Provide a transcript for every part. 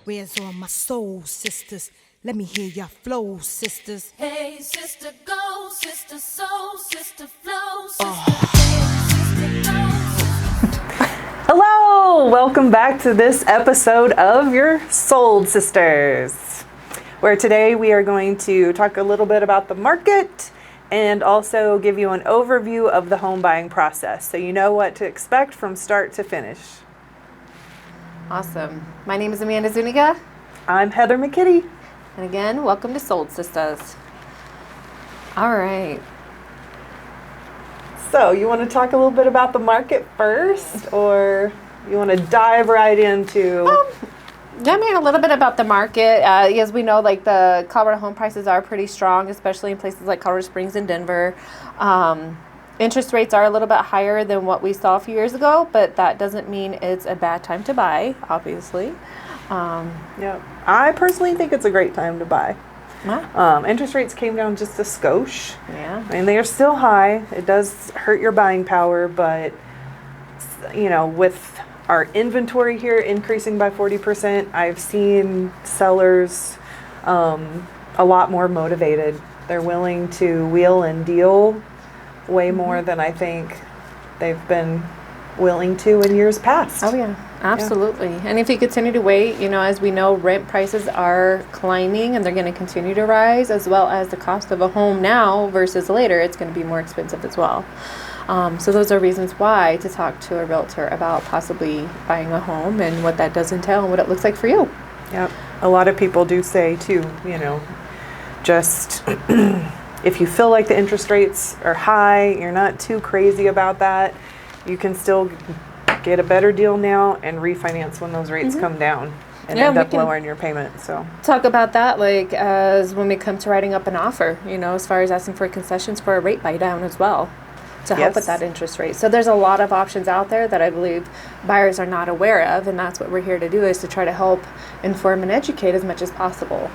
Where's all my soul sisters? Let me hear your flow, sisters. Hey, sister, go, sister, soul, sister, flow, sister, hey, sister, go. Hello! Welcome back to this episode of your Sold Sisters, where today we are going to talk a little bit about the market and also give you an overview of the home buying process so you know what to expect from start to finish. Awesome. My name is Amanda Zuniga. I'm Heather McKitty. And again, welcome to Sold Sisters. All right. So you want to talk a little bit about the market first, or you want to dive right into... I mean, a little bit about the market. As we know, like the Colorado home prices are pretty strong, especially in places like Colorado Springs and Denver. Interest rates are a little bit higher than what we saw a few years ago, but that doesn't mean it's a bad time to buy, obviously. Yeah, I personally think it's a great time to buy. Interest rates came down just a skosh. Yeah. I mean, they are still high. It does hurt your buying power, but, you know, with our inventory here increasing by 40%, I've seen sellers a lot more motivated. They're willing to wheel and deal way more than I think they've been willing to in years past. Oh, yeah. Absolutely. Yeah. And if you continue to wait, you know, as we know, rent prices are climbing and they're going to continue to rise, as well as the cost of a home now versus later, it's going to be more expensive as well. So those are reasons why to talk to a realtor about possibly buying a home and what that does entail and what it looks like for you. Yep. A lot of people do say too, you know, just if you feel like the interest rates are high, you're not too crazy about that, you can still get a better deal now and refinance when those rates come down and end up lowering your payment. So talk about that, like as when we come to writing up an offer, you know, as far as asking for concessions for a rate buy down as well to help with that interest rate. So there's a lot of options out there that I believe buyers are not aware of, and that's what we're here to do, is to try to help inform and educate as much as possible.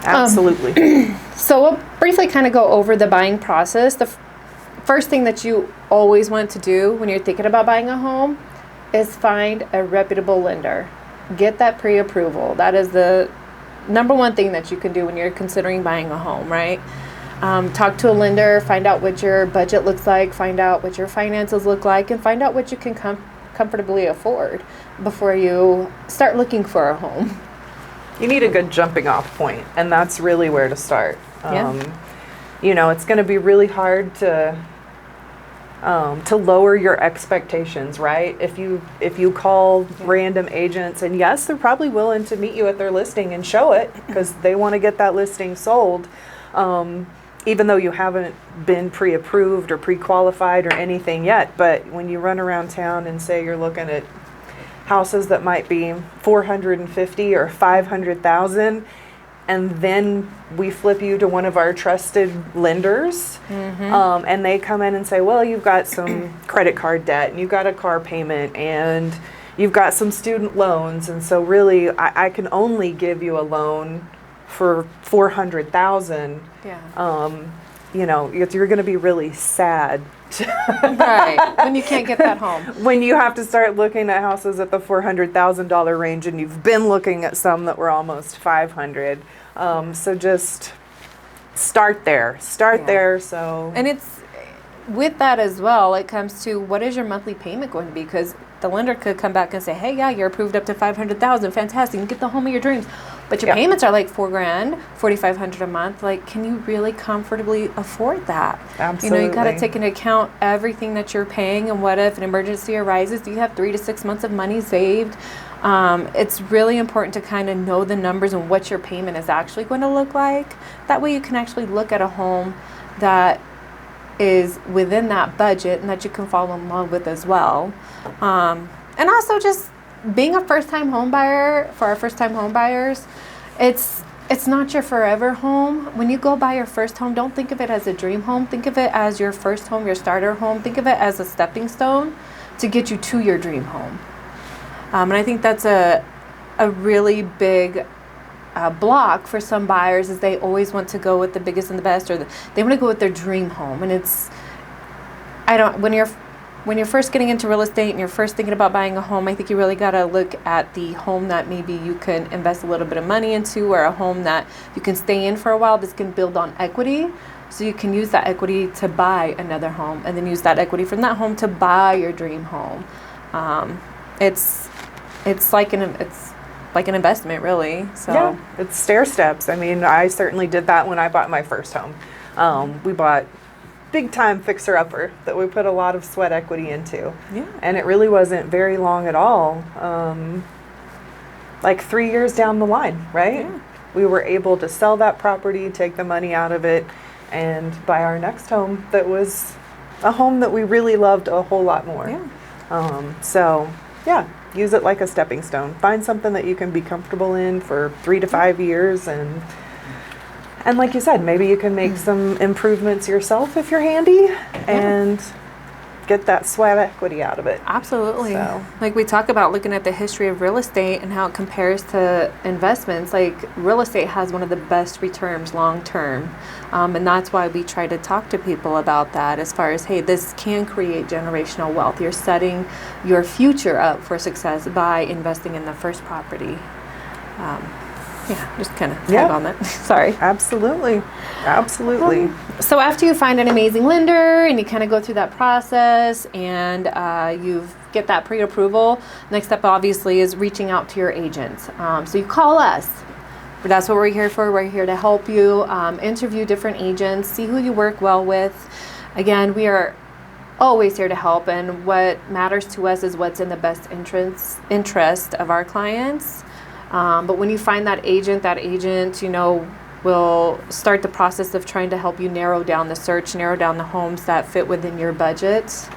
Absolutely. So we'll briefly kind of go over the buying process. The first thing that you always want to do when you're thinking about buying a home is find a reputable lender. Get that pre-approval. That is the number one thing that you can do when you're considering buying a home, right? Talk to a lender, find out what your budget looks like, find out what your finances look like, and find out what you can comfortably afford before you start looking for a home. You need a good jumping off point, and that's really where to start. You know, it's going to be really hard to lower your expectations, right? If you call random agents, and yes, they're probably willing to meet you at their listing and show it because they want to get that listing sold, even though you haven't been pre-approved or pre-qualified or anything yet. But when you run around town and say you're looking at houses that might be $450,000 or $500,000, and then we flip you to one of our trusted lenders, and they come in and say, well, you've got some credit card debt, and you've got a car payment, and you've got some student loans, and so really I can only give you a loan for $400,000. You know, you're going to be really sad. Right, when you can't get that home. When you have to start looking at houses at the $400,000 range, and you've been looking at some that were almost $500,000. So just start there. There. So, and it's with that as well. It comes to what is your monthly payment going to be? Because the lender could come back and say, "Hey, yeah, you're approved up to $500,000. Fantastic! You get the home of your dreams." But your payments are like $4,000, $4,500 a month. Like, can you really comfortably afford that? Absolutely. You know, you got to take into account everything that you're paying, and what if an emergency arises? Do you have 3 to 6 months of money saved? It's really important to kind of know the numbers and what your payment is actually going to look like. That way you can actually look at a home that is within that budget and that you can fall in love with as well. And also just being a first-time home buyer, for our first-time home buyers, it's not your forever home. When you go buy your first home, don't think of it as a dream home. Think of it as your first home, your starter home. Think of it as a stepping stone to get you to your dream home. And I think that's a really big block for some buyers, is they always want to go with the biggest and the best, or they want to go with their dream home. And when you're when you're first getting into real estate and you're first thinking about buying a home, I think you really got to look at the home that maybe you can invest a little bit of money into, or a home that you can stay in for a while. This can build on equity. So you can use that equity to buy another home, and then use that equity from that home to buy your dream home. It's like an investment, really. So Yeah, it's stair steps. I mean, I certainly did that when I bought my first home. We bought big time fixer upper that we put a lot of sweat equity into. Yeah. And it really wasn't very long at all. Like 3 years down the line, right? Yeah. We were able to sell that property, take the money out of it, and buy our next home that was a home that we really loved a whole lot more. Yeah. So, yeah, use it like a stepping stone. Find something that you can be comfortable in for 3 to 5 years, and like you said, maybe you can make some improvements yourself if you're handy, and get that sweat equity out of it. Absolutely. So. Like we talk about looking at the history of real estate and how it compares to investments. Like real estate has one of the best returns long term. And that's why we try to talk to people about that, as far as, hey, this can create generational wealth. You're setting your future up for success by investing in the first property. Yeah, just kind of tag on that. Sorry. Absolutely. Absolutely. So after you find an amazing lender and you kind of go through that process, and you get that pre-approval, next step obviously is reaching out to your agents. So you call us. That's what we're here for. We're here to help you interview different agents, see who you work well with. Again, we are always here to help, and what matters to us is what's in the best interest of our clients. But when you find that agent, will start the process of trying to help you narrow down the search, narrow down the homes that fit within your budget.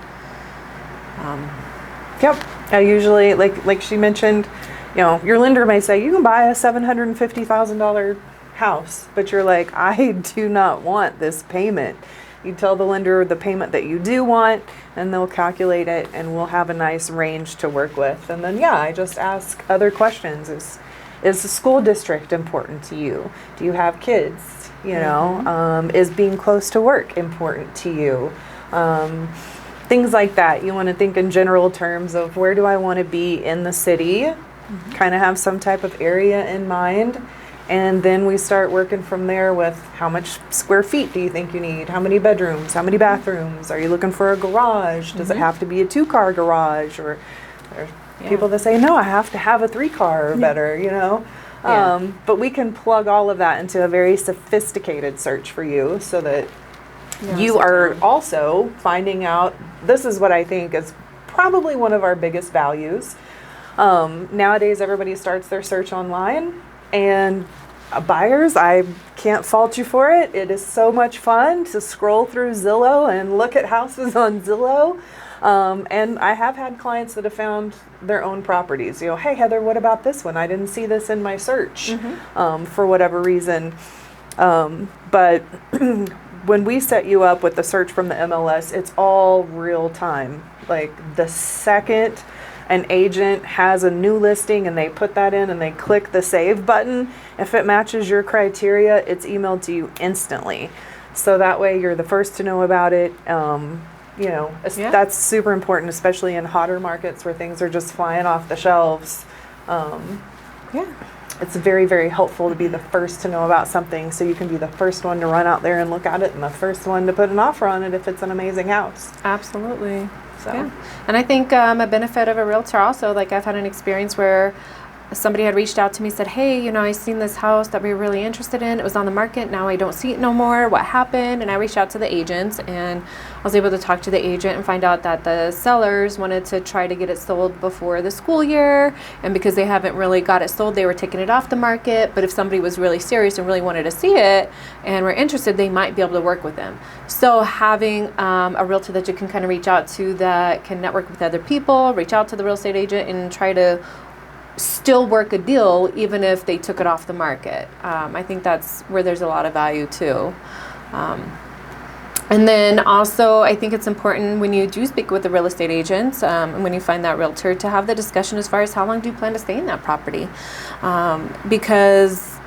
Yep. I usually, like she mentioned, your lender may say you can buy a $750,000 house, but you're like, I do not want this payment. You tell the lender the payment that you do want, and they'll calculate it, and we'll have a nice range to work with. And then, I just ask other questions. Is the school district important to you? Do you have kids? Is being close to work important to you? Things like that. You want to think in general terms of, where do I want to be in the city? Kind of have some type of area in mind. And then we start working from there with, how much square feet do you think you need? How many bedrooms? How many bathrooms? Are you looking for a garage? Does it have to be a 2-car garage? Or there's people that say, no, I have to have a 3-car or better, But we can plug all of that into a very sophisticated search for you, so that you are also finding out. This is what I think is probably one of our biggest values. Nowadays, everybody starts their search online. And buyers, I can't fault you for it. It is so much fun to scroll through Zillow and look at houses on Zillow. And I have had clients that have found their own properties. Hey, Heather, what about this one? I didn't see this in my search for whatever reason. But when we set you up with the search from the MLS, it's all real time. Like the second an agent has a new listing and they put that in and they click the save button, if it matches your criteria, it's emailed to you instantly. So that way you're the first to know about it. That's super important, especially in hotter markets where things are just flying off the shelves. It's very, very helpful to be the first to know about something, so you can be the first one to run out there and look at it, and the first one to put an offer on it if it's an amazing house. Absolutely. So. Yeah. And I think a benefit of a realtor also, like I've had an experience where somebody had reached out to me, said, hey, I seen this house that we were really interested in. It was on the market. Now I don't see it no more. What happened? And I reached out to the agents, and I was able to talk to the agent and find out that the sellers wanted to try to get it sold before the school year. And because they haven't really got it sold, they were taking it off the market. But if somebody was really serious and really wanted to see it and were interested, they might be able to work with them. So having a realtor that you can kind of reach out to, that can network with other people, reach out to the real estate agent and try to still work a deal even if they took it off the market. I think that's where there's a lot of value too. And then also, I think it's important when you do speak with the real estate agents, and when you find that realtor, to have the discussion as far as how long do you plan to stay in that property. Because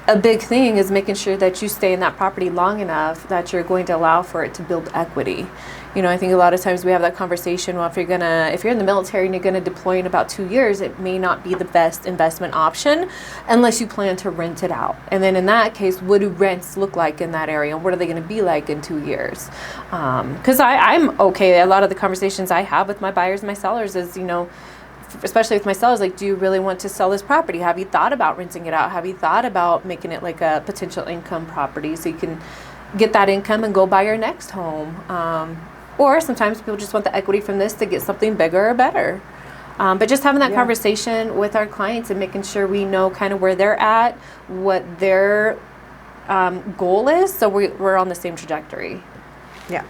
a big thing is making sure that you stay in that property long enough that you're going to allow for it to build equity. You know, I think a lot of times we have that conversation, well, if you're in the military and you're gonna deploy in about 2 years, it may not be the best investment option unless you plan to rent it out. And then in that case, what do rents look like in that area? And what are they gonna be like in 2 years? Because I'm okay, a lot of the conversations I have with my buyers and my sellers is, you know, especially with my sellers, like, do you really want to sell this property? Have you thought about renting it out? Have you thought about making it like a potential income property so you can get that income and go buy your next home? Or sometimes people just want the equity from this to get something bigger or better. But just having that conversation with our clients and making sure we know kind of where they're at, what their goal is, so we're on the same trajectory. Yeah.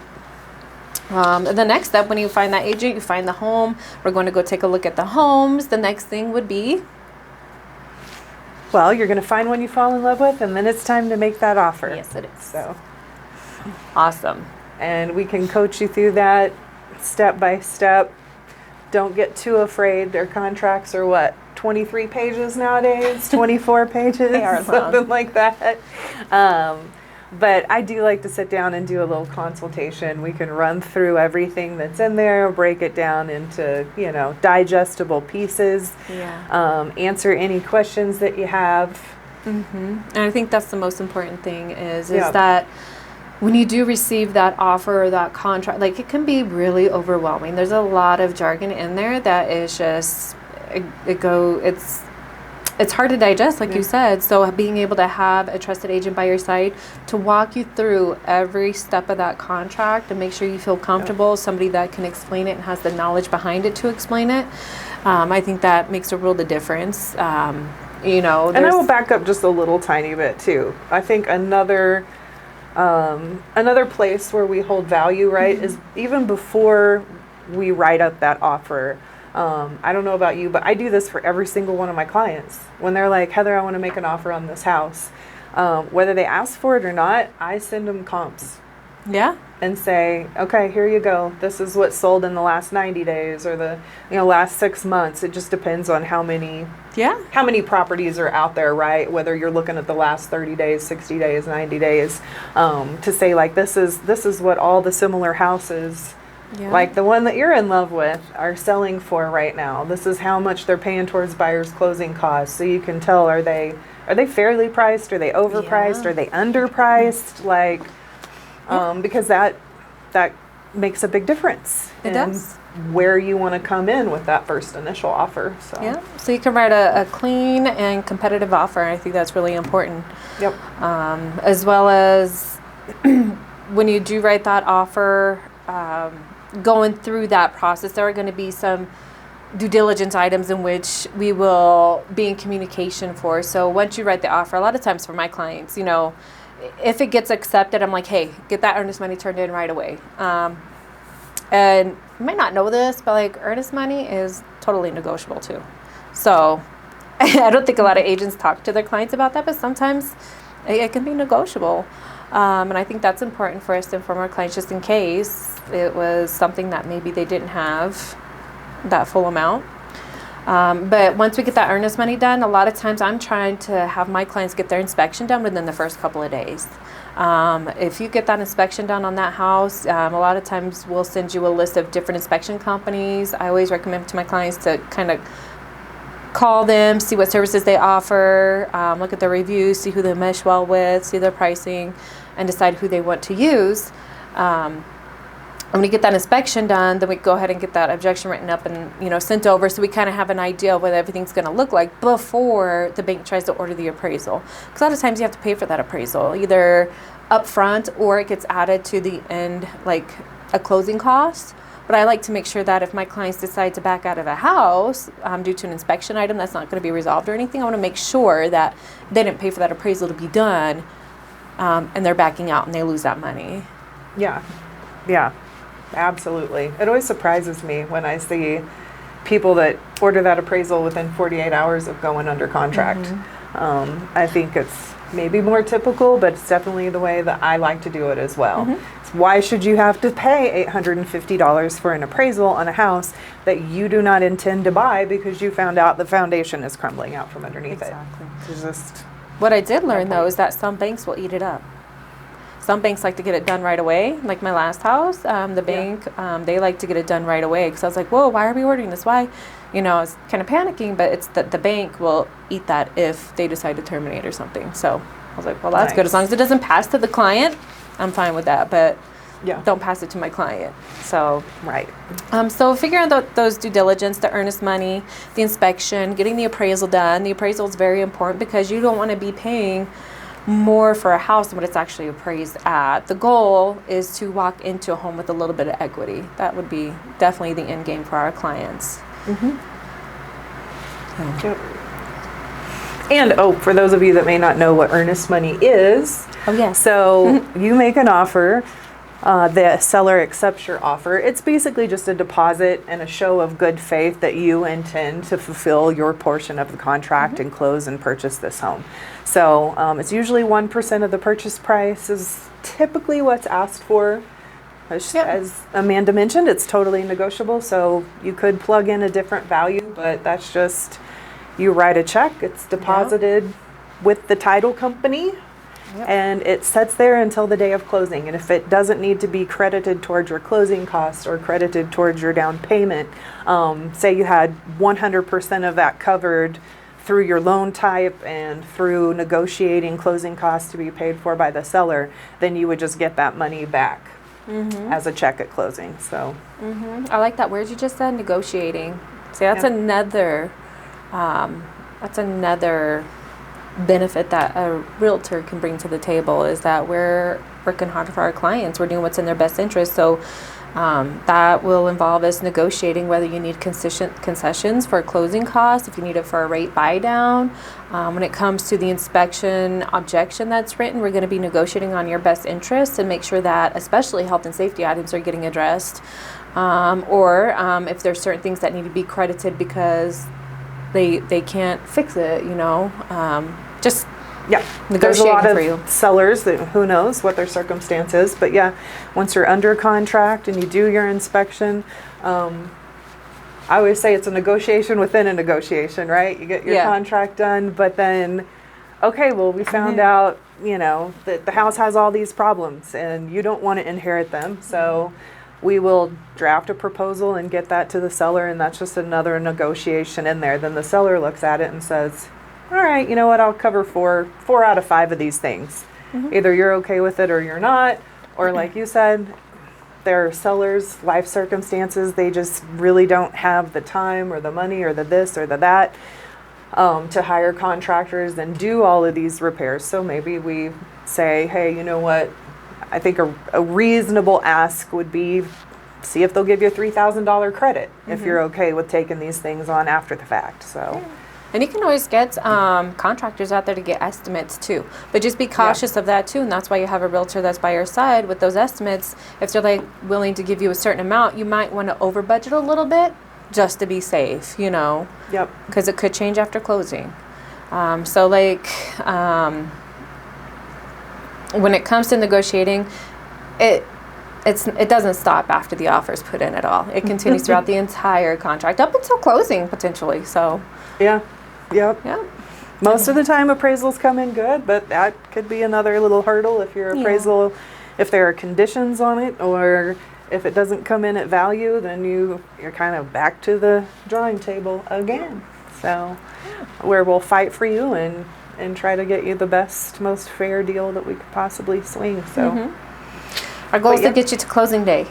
The next step, when you find that agent, you find the home. We're going to go take a look at the homes. The next thing would be? Well, you're going to find one you fall in love with, and then it's time to make that offer. Yes, it is. So, awesome. and we can coach you through that step by step. Don't get too afraid. Their contracts are what, 23 pages nowadays, 24 pages, They are long. something like that. But I do like to sit down and do a little consultation. We can run through everything that's in there, break it down into, you know, digestible pieces, answer any questions that you have. And I think that's the most important thing is that when you do receive that offer or that contract, like, it can be really overwhelming. There's a lot of jargon in there that is just, it's hard to digest, like you said. So being able to have a trusted agent by your side to walk you through every step of that contract and make sure you feel comfortable, somebody that can explain it and has the knowledge behind it to explain it, I think that makes a world of difference. You know, and I will back up just a little tiny bit too. I think another place where we hold value, right, is even before we write up that offer. I don't know about you, but I do this for every single one of my clients. When they're like, Heather, I want to make an offer on this house. Whether they ask for it or not, I send them comps. Yeah. And say, okay, here you go. This is what sold in the last 90 days or the last 6 months. It just depends on how many properties are out there, right? Whether you're looking at the last 30 days, 60 days, 90 days, to say like this is what all the similar houses like the one that you're in love with are selling for right now. This is how much they're paying towards buyer's closing costs. So you can tell, are they fairly priced? Are they overpriced? Are they underpriced? Like, because that makes a big difference. It does. Where you want to come in with that first initial offer. So so you can write a clean and competitive offer. I think that's really important. Yep. As well as when you do write that offer, going through that process, there are going to be some due diligence items in which we will be in communication for. So once you write the offer, a lot of times for my clients, if it gets accepted, I'm like, hey, get that earnest money turned in right away. And you might not know this, but like earnest money is totally negotiable too. So I don't think a lot of agents talk to their clients about that, but sometimes it can be negotiable. And I think that's important for us to inform our clients just in case it was something that maybe they didn't have that full amount. But once we get that earnest money done, a lot of times I'm trying to have my clients get their inspection done within the first couple of days. If you get that inspection done on that house, a lot of times we'll send you a list of different inspection companies. I always recommend to my clients to kind of call them, see what services they offer, look at their reviews, see who they mesh well with, see their pricing, and decide who they want to use. When we get that inspection done, then we go ahead and get that objection written up and sent over, so we kind of have an idea of what everything's going to look like before the bank tries to order the appraisal. Because a lot of times you have to pay for that appraisal, either up front or it gets added to the end, like a closing cost. But I like to make sure that if my clients decide to back out of a house due to an inspection item that's not going to be resolved or anything, I want to make sure that they didn't pay for that appraisal to be done, and they're backing out and they lose that money. Yeah, absolutely. It always surprises me when I see people that order that appraisal within 48 hours of going under contract. I think it's maybe more typical, but it's definitely the way that I like to do it as well. Why should you have to pay $850 for an appraisal on a house that you do not intend to buy because you found out the foundation is crumbling out from underneath it? It's just What I did learn though is that some banks will eat it up. Some banks like to get it done right away. Like my last house, the bank, they like to get it done right away. Because I was like, whoa, why are we ordering this? Why? You know, I was kind of panicking, but it's that the bank will eat that if they decide to terminate or something. So I was like, well, that's good. As long as it doesn't pass to the client, I'm fine with that. But don't pass it to my client. So so figuring out those due diligence, the earnest money, the inspection, getting the appraisal done. The appraisal is very important because you don't want to be paying more for a house than what it's actually appraised at. The goal is to walk into a home with a little bit of equity. That would be definitely the end game for our clients. And for those of you that may not know what earnest money is, so you make an offer, the seller accepts your offer. It's basically just a deposit and a show of good faith that you intend to fulfill your portion of the contract and close and purchase this home. So it's usually 1% of the purchase price is typically what's asked for. As Amanda mentioned, it's totally negotiable, so you could plug in a different value, but that's just, you write a check, it's deposited with the title company, and it sits there until the day of closing. And if it doesn't need to be credited towards your closing costs or credited towards your down payment, say you had 100% of that covered through your loan type and through negotiating closing costs to be paid for by the seller, then you would just get that money back as a check at closing. So I like that word you just said, negotiating. See, that's another benefit that a realtor can bring to the table, is that we're working hard for our clients. We're doing what's in their best interest. So that will involve us negotiating whether you need concessions for closing costs, if you need it for a rate buy down. When it comes to the inspection objection that's written, we're going to be negotiating on your best interest and make sure that especially health and safety items are getting addressed. Or if there's certain things that need to be credited because they can't fix it, you know, just there's a lot for you. of sellers that who knows what their circumstance is, but once you're under contract and you do your inspection, I always say it's a negotiation within a negotiation, right? You get your contract done, but then we found out, you know, that the house has all these problems and you don't want to inherit them, so we will draft a proposal and get that to the seller, and that's just another negotiation in there. Then the seller looks at it and says, all right, you know what, I'll cover four out of 5 of these things. Either you're okay with it or you're not, or like you said, there are sellers' life circumstances, they just really don't have the time or the money or the this or the that to hire contractors and do all of these repairs. So maybe we say, hey, you know what, I think a reasonable ask would be, see if they'll give you a $3,000 credit if you're okay with taking these things on after the fact. So. And you can always get contractors out there to get estimates too, but just be cautious of that too. And that's why you have a realtor that's by your side with those estimates. If they're like willing to give you a certain amount, you might want to over budget a little bit just to be safe, you know. Because it could change after closing. When it comes to negotiating, it doesn't stop after the offer is put in at all. It continues throughout the entire contract up until closing potentially. So. Most of the time appraisals come in good, but that could be another little hurdle if your appraisal, if there are conditions on it, or if it doesn't come in at value, then you're kind of back to the drawing table again. So where we'll fight for you and try to get you the best, most fair deal that we could possibly swing. So our goal is to get you to closing day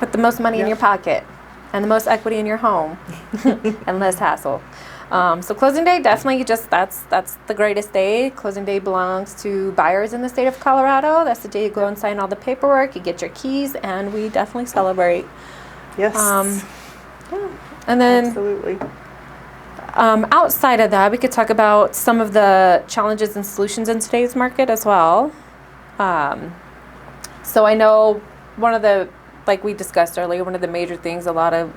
with the most money in your pocket and the most equity in your home and less hassle. So closing day, definitely that's the greatest day. Closing day belongs to buyers in the state of Colorado. That's the day you go and sign all the paperwork, you get your keys, and we definitely celebrate. And then absolutely. Outside of that, we could talk about some of the challenges and solutions in today's market as well. So I know one of the, like we discussed earlier, one of the major things, a lot of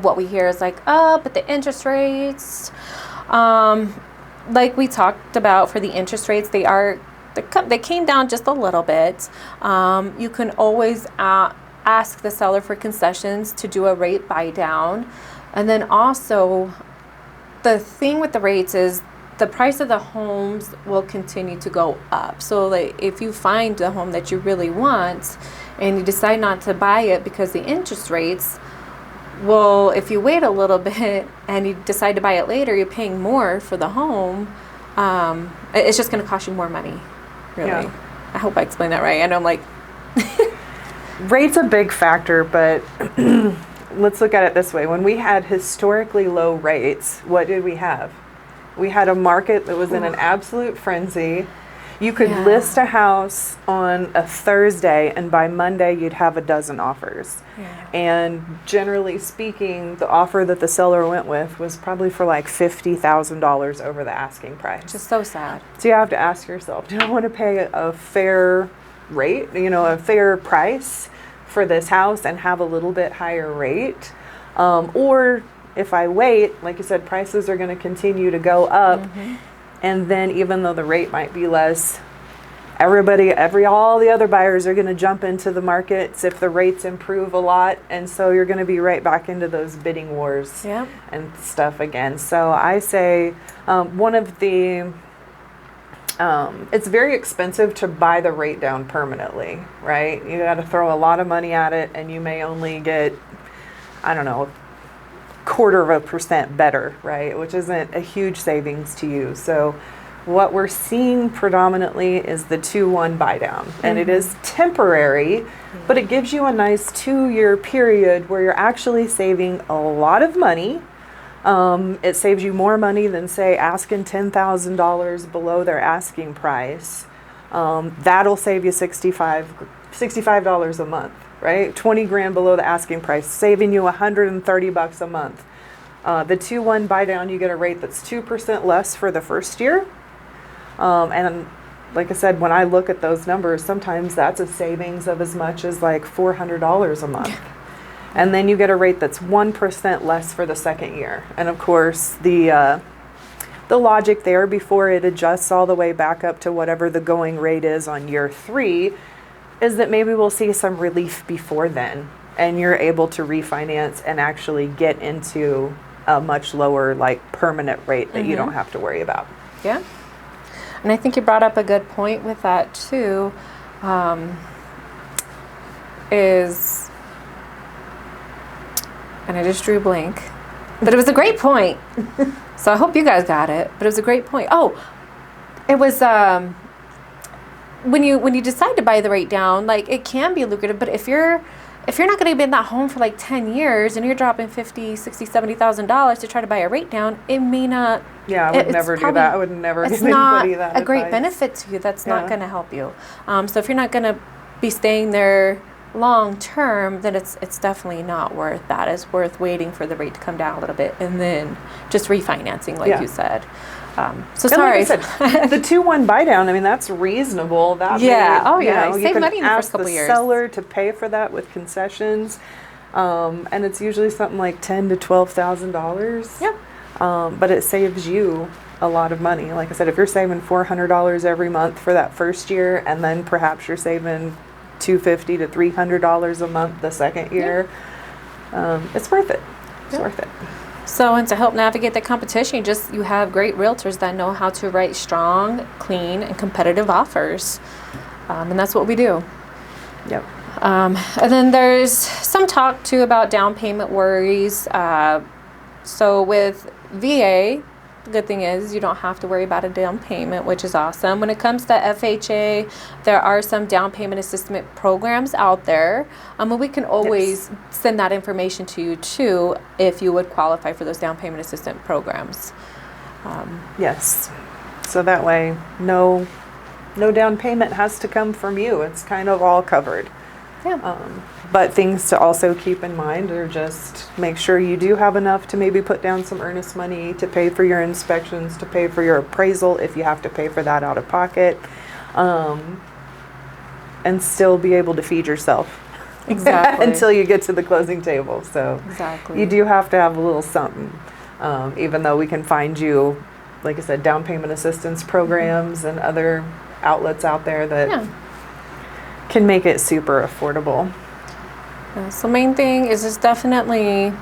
what we hear is like, but the interest rates, like we talked about for the interest rates, they came down just a little bit. You can always ask the seller for concessions to do a rate buy down. And then also, the thing with the rates is the price of the homes will continue to go up. So like if you find the home that you really want and you decide not to buy it because the interest rates, well, if you wait a little bit and you decide to buy it later, you're paying more for the home. It's just going to cost you more money, really. Yeah. I hope I explained that right. I know I'm like, Rate's a big factor, but let's look at it this way. When we had historically low rates, what did we have? We had a market that was in an absolute frenzy. You could Yeah. list a house on a Thursday, and by Monday you'd have a dozen offers. yeah. And generally speaking, the offer that the seller went with was probably for like $50,000 over the asking price. Just so sad. So you have to ask yourself, do I want to pay a fair rate, a fair price for this house and have a little bit higher rate? Or if I wait, like you said, prices are going to continue to go up. And then even though the rate might be less, all the other buyers are going to jump into the markets if the rates improve a lot. And so you're going to be right back into those bidding wars Yep. and stuff again. So I say one of the, it's very expensive to buy the rate down permanently, right? You got to throw a lot of money at it and you may only get, I don't know, 0.25% better, right? Which isn't a huge savings to you. So what we're seeing predominantly is the 2-1 buy down, and it is temporary, but it gives you a nice 2-year period where you're actually saving a lot of money. It saves you more money than, say, asking $10,000 below their asking price. That'll save you $65 a month, right? 20 grand below the asking price, saving you $130 a month. The 2-1 buy down, you get a rate that's 2% less for the first year. And like I said, when I look at those numbers, sometimes that's a savings of as much as like $400 a month. And then you get a rate that's 1% less for the second year. And of course, the logic there before it adjusts all the way back up to whatever the going rate is on year 3 is that maybe we'll see some relief before then. And you're able to refinance and actually get into a much lower, like, permanent rate that you don't have to worry about. Yeah. And I think you brought up a good point with that too, is, and I just drew a blank, but it was a great point. So I hope you guys got it, but it was a great point. Oh, it was, when you decide to buy the rate down, like, it can be lucrative, but if you're not going to be in that home for like 10 years and you're dropping $50,000, $60,000, $70,000 to try to buy a rate down, it may not. Yeah, I would never do that. I would never give anybody that It's not a great advice. benefit to you. That's Yeah. not going to help you. So if you're not going to be staying there long term, then it's definitely not worth that. It's worth waiting for the rate to come down a little bit and then just refinancing, like Yeah. you said. So And sorry. like I said, the 2-1 buy down, I mean, that's reasonable. That Yeah. may, Oh, yeah. You Save can money in the ask first couple the years. seller to pay for that with concessions. And it's usually something like $10,000 to $12,000. Yep. But it saves you a lot of money. Like I said, if you're saving $400 every month for that first year, and then perhaps you're saving $250 to $300 a month the second year, it's worth it. It's worth it. So, and to help navigate the competition, you have great realtors that know how to write strong, clean, and competitive offers. And that's what we do. Yep. And then there's some talk too about down payment worries. So with VA, the good thing is you don't have to worry about a down payment, which is awesome. When it comes to FHA, there are some down payment assistance programs out there. And we can always send that information to you too if you would qualify for those down payment assistance programs. Yes. So that way, no down payment has to come from you. It's kind of all covered. Yeah. But things to also keep in mind are just make sure you do have enough to maybe put down some earnest money to pay for your inspections, to pay for your appraisal if you have to pay for that out of pocket, and still be able to feed yourself. Exactly. Until you get to the closing table. So Exactly. you do have to have a little something, even though we can find you, like I said, down payment assistance programs and other outlets out there that Yeah. can make it super affordable. So main thing is just definitely,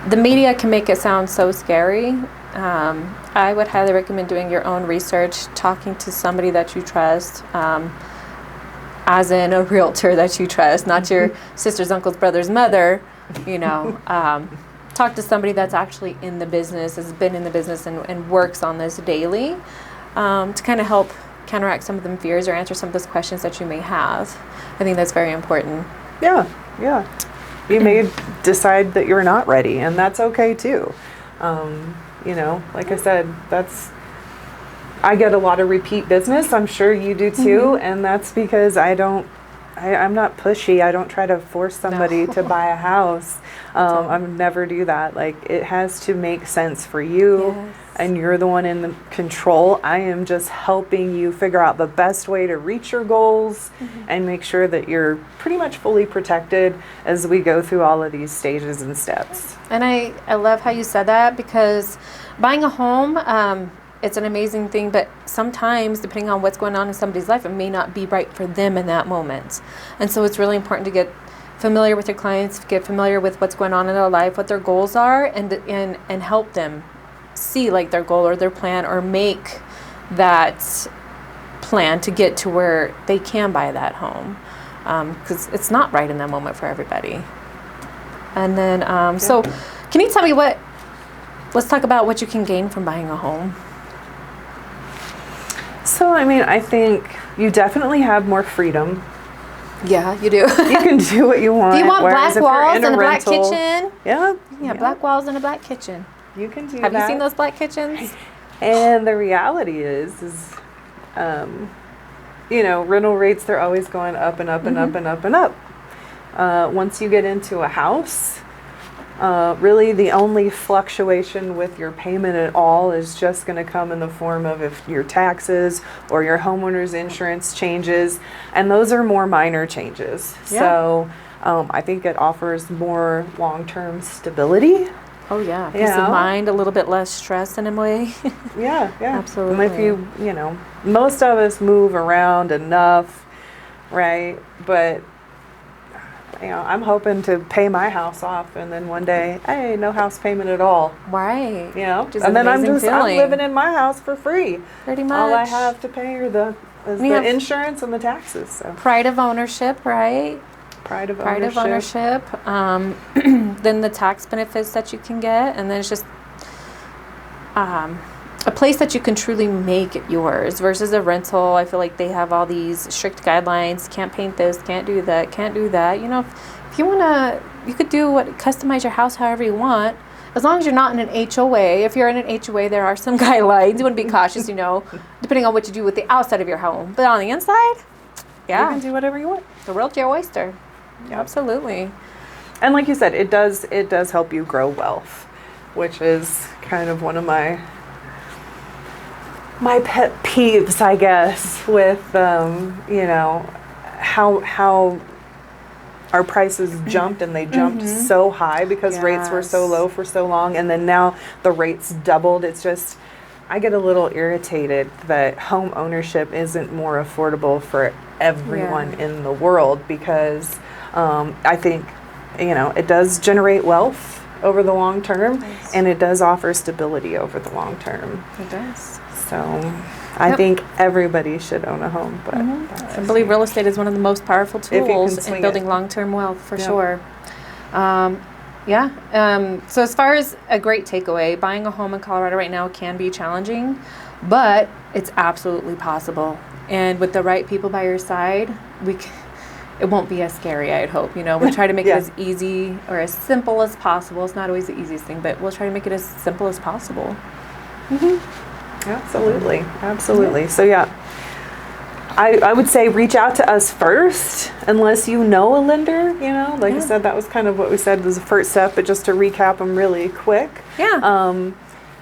the media can make it sound so scary, I would highly recommend doing your own research, talking to somebody that you trust, as in a realtor that you trust, not your sister's, uncle's, brother's mother, you know. Talk to somebody that's actually in the business, has been in the business and works on this daily, to kind of help counteract some of them fears or answer some of those questions that you may have. I think that's very important. Yeah, yeah. You may decide that you're not ready, and that's okay too. You know, like I said, I get a lot of repeat business. I'm sure you do too, and that's because I'm not pushy. I don't try to force somebody to buy a house. I would never do that. Like, it has to make sense for you, and you're the one in the control. I am just helping you figure out the best way to reach your goals and make sure that you're pretty much fully protected as we go through all of these stages and steps. And I love how you said that, because buying a home, it's an amazing thing, but sometimes, depending on what's going on in somebody's life, it may not be right for them in that moment. And so it's really important to get familiar with your clients, get familiar with what's going on in their life, what their goals are, and help them see like their goal or their plan, or make that plan to get to where they can buy that home. Because it's not right in that moment for everybody. And then, so can you tell me let's talk about what you can gain from buying a home. So, I mean, I think you definitely have more freedom. Yeah, you do. You can do what you want. Do you want whereas black if you're walls in and a black rental- kitchen? Yeah. Yeah, black walls and a black kitchen. You can do Have that. you seen those black kitchens? And the reality is, you know, rental rates, they're always going up and up and up and up and up. Once you get into a house, really the only fluctuation with your payment at all is just going to come in the form of if your taxes or your homeowner's insurance changes, and those are more minor changes. Yeah. So I think it offers more long-term stability. Oh yeah, peace Yeah. of mind, a little bit less stress in a way. Yeah, yeah. Absolutely. And if you know, most of us move around enough, right? But, you know, I'm hoping to pay my house off, and then one day, hey, no house payment at all. Right. You know? Which is And then I'm amazing feeling. living in my house for free. Pretty much. All I have to pay are the have- insurance and the taxes. So Pride of ownership, right? pride of Pride ownership. of ownership. Then the tax benefits that you can get, and then it's just a place that you can truly make it yours versus a rental. I feel like they have all these strict guidelines. Can't paint this, can't do that, can't do that. You know, if you wanna, you could customize your house however you want, as long as you're not in an HOA. If you're in an HOA, there are some guidelines. You want to be cautious, you know, depending on what you do with the outside of your home. But on the inside, You yeah, can do whatever you want. the world's your oyster. Yep. Absolutely. And like you said, it does help you grow wealth, which is kind of one of my pet peeves, I guess, with you know, how our prices jumped, and they jumped so high because rates were so Yes. low for so long, and then now the rates doubled. It's just, I get a little irritated that home ownership isn't more affordable for everyone in the world, because I think, you know, it does generate wealth over the long term, and it does offer stability over the long term. It does. So I Yep. think everybody should own a home, but that's I just believe me. real estate is one of the most powerful you can tools swing in building it. long-term wealth, for Yeah. sure. So as far as a great takeaway, buying a home in Colorado right now can be challenging, but it's absolutely possible. And with the right people by your side, it won't be as scary, I'd hope. You know, we'll try to make Yeah. it as easy or as simple as possible. It's not always the easiest thing, but we'll try to make it as simple as possible. Absolutely, absolutely. So yeah, I would say reach out to us first, unless you know a lender. You know, like I said, that was kind of what we said was the first step. But just to recap them really quick, Yeah.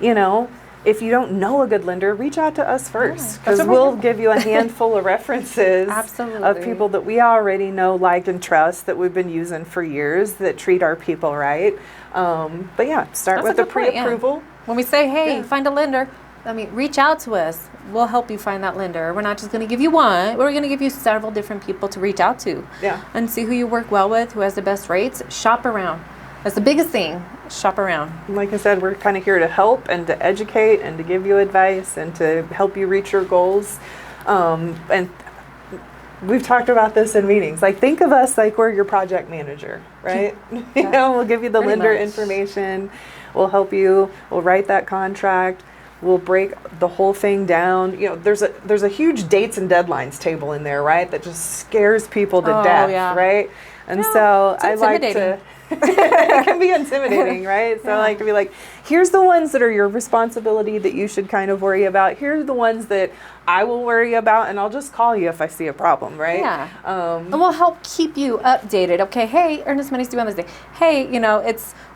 you know, if you don't know a good lender, reach out to us first, that's because what we're we'll here for. give you a handful of references of Absolutely. people that we already know, like, and trust, that we've been using for years, that treat our people right. But yeah, start That's a with the good point, yeah. pre-approval. When we say, hey, Yeah. find a lender, I mean, reach out to us. We'll help you find that lender. We're not just going to give you one. We're going to give you several different people to reach out to. Yeah. And see who you work well with, who has the best rates. Shop around. That's the biggest thing. shop around. Like I said, we're kind of here to help and to educate and to give you advice and to help you reach your goals. And we've talked about this in meetings. Like, think of us like we're your project manager, right? You know, we'll give you the Pretty lender much. information. We'll help you. We'll write that contract. We'll break the whole thing down. You know, there's a huge dates and deadlines table in there, right? That just scares people to Oh, death, yeah. right? And Yeah, so it's I like to. intimidating. It can be intimidating, right? So I like to be like, here's the ones that are your responsibility that you should kind of worry about. Here's the ones that I will worry about, and I'll just call you if I see a problem, right? Yeah. And we'll help keep you updated. Okay, hey, earnest money's due on this day. Hey, you know,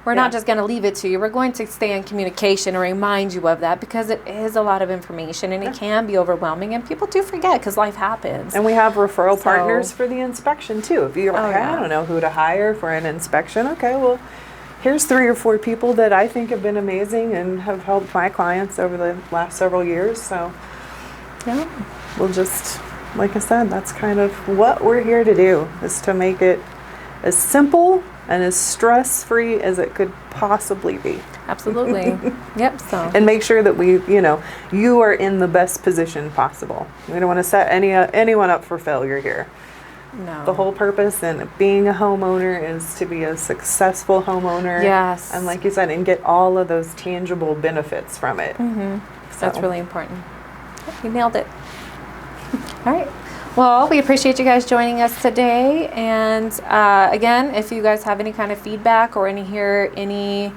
we're not just going to leave it to you. We're going to stay in communication and remind you of that, because it is a lot of information and it can be overwhelming, and people do forget because life happens. And we have referral So- partners for the inspection too. If you're like, I don't know who to hire for an inspection, okay, well, here's 3 or 4 people that I think have been amazing and have helped my clients over the last several years. So Yeah. we'll just, like I said, that's kind of what we're here to do, is to make it as simple and as stress-free as it could possibly be. Absolutely. Yep. So. And make sure that you are in the best position possible. We don't want to set anyone up for failure here. No. The whole purpose in being a homeowner is to be a successful homeowner. Yes. And like you said, and get all of those tangible benefits from it. That's really important. You nailed it. All right. Well, we appreciate you guys joining us today. And again, if you guys have any kind of feedback or any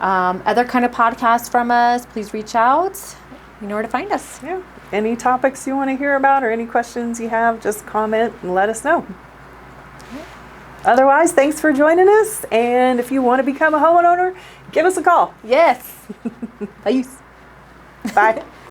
other kind of podcast from us, please reach out. You know where to find us. Yeah. Any topics you want to hear about or any questions you have, just comment and let us know. Otherwise, thanks for joining us. And if you want to become a homeowner, give us a call. Yes. Peace. Bye.